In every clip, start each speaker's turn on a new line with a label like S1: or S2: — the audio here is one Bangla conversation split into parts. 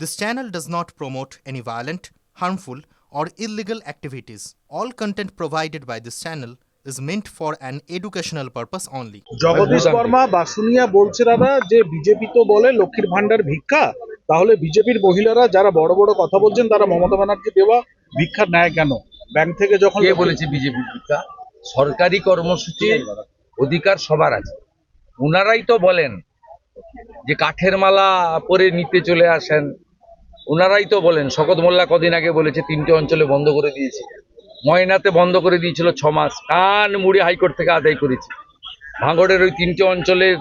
S1: This channel does not promote any violent, harmful, or illegal activities. All content provided by this channel is meant for an educational purpose only.
S2: Jagadish Varma Basunia বলছে দাদা যে বিজেপি তো বলে লক্ষ্মীর ভান্ডার ভিক্ষা, তাহলে বিজেপির মহিলারা যারা বড় বড় কথা বলছেন তারা মমতা ব্যানার্জি দেওয়া ভিক্ষা নেয় কেন? ব্যাংক থেকে যখন
S3: কে বলেছে বিজেপি ভিক্ষা? সরকারি কর্মসূচির অধিকার সবার আছে। ওনারাই তো বলেন যে কাঠের মালা পরে নিতে চলে আসেন, ওনারাই তো বলেন। শকত মোল্লা কদিন আগে বলেছে 3টে অঞ্চলে বন্ধ করে দিয়েছে, ময়নাতে বন্ধ করে দিয়েছিল 6 মাস, কান মুড়ে হাইকোর্ট থেকে আদায় করেছে। ভাঙড়ের ওই 3টে অঞ্চলের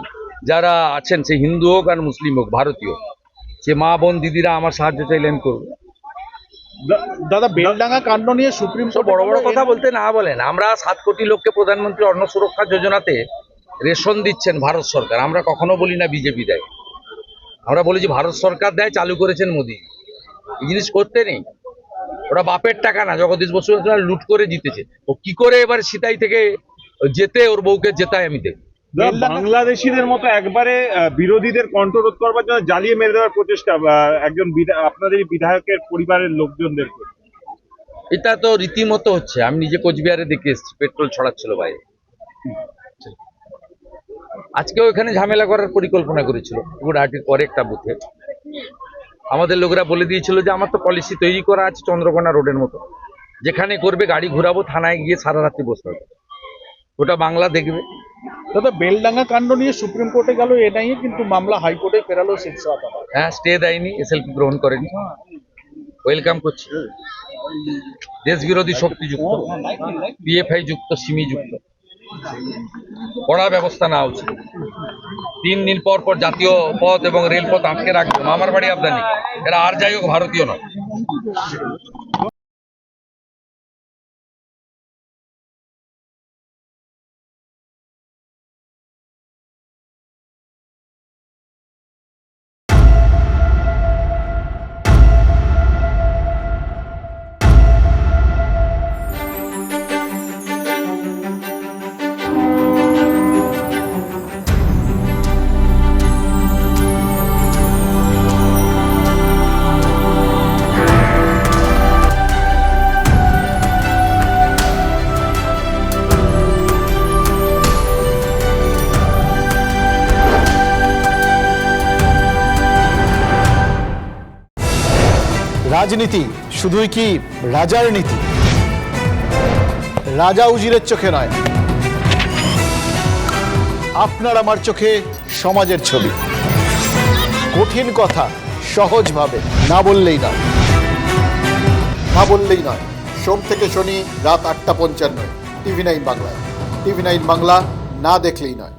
S3: যারা আছেন, সে হিন্দু হোক আর মুসলিম হোক, ভারতীয়, সে মা বোন দিদিরা আমার সাহায্য চাইলে আমি করবো।
S2: দাদা বেলডাঙ্গা কাণ্ড নিয়ে সুপ্রিম কোর্ট
S3: বড় বড় কথা বলতে না বলেন। আমরা 7 কোটি লোককে প্রধানমন্ত্রী অন্ন সুরক্ষা যোজনাতে রেশন দিচ্ছেন ভারত সরকার। আমরা কখনো বলি না বিজেপি দেয়, আমরা বলি যে ভারত সরকার দেয়, চালু করেছেন মোদী। এই জিনিস করতে নেই। ওরা বাপের টাকা না, জগদীশ বসু লুট করে জিতেছে। ও কি করে এবার সিতাই থেকে যেতে ওর বউকে জেতায় আমি দেখি।
S4: বাংলাদেশিদের মতো একবারে বিরোধীদের কণ্ঠরোধ করবার জন্য জ্বালিয়ে মেরে দেওয়ার প্রচেষ্টা একজন আপনাদের বিধায়কের পরিবারের লোকজনদের।
S3: এটা তো রীতিমতো হচ্ছে। আমি নিজে কোচবিহারে দেখে এসেছি, পেট্রোল ছড়াচ্ছিল বাইরে। আজকেও এখানে ঝামেলা করার পরিকল্পনা করেছিল গুড়াহাটির পরে একটা বুথে। আমাদের লোকেরা বলে দিয়েছিল যে আমার তো পলিসি তৈরি করা আছে চন্দ্রকোনা রোডের মতো, যেখানে করবে গাড়ি ঘুরাবো, থানায় গিয়ে সারা রাত্রি বসতে হবে, ওটা বাংলা দেখবে।
S2: দাদা বেলডাঙ্গা কাণ্ড নিয়ে সুপ্রিম কোর্টে গেল এনআইএ, কিন্তু মামলা হাইকোর্টে ফেরালো 6 আদালত।
S3: হ্যাঁ, স্টে দেয়নি, এসএলপি গ্রহণ করেনি। ওয়েলকাম করছি। দেশ বিরোধী শক্তিযুক্ত, পিএফআই যুক্ত, সিমি যুক্ত, কড়া ব্যবস্থা নেওয়া উচিত। 3 দিন পর পর জাতীয় পথ এবং রেলপথ আটকে রাখবে মামার বাড়ি আবদানি। এরা আর যাই হোক ভারতীয় নয়।
S5: রাজনীতি শুধুই কি রাজার নীতি? রাজা উজিরের চোখে নয়, আপনার আমার চোখে সমাজের ছবি। কঠিন কথা সহজভাবে না বললেই নয়, না বললেই নয়। সোম থেকে শনি রাত 8টা 55 TV9 বাংলায়। TV9 বাংলা না দেখলেই নয়।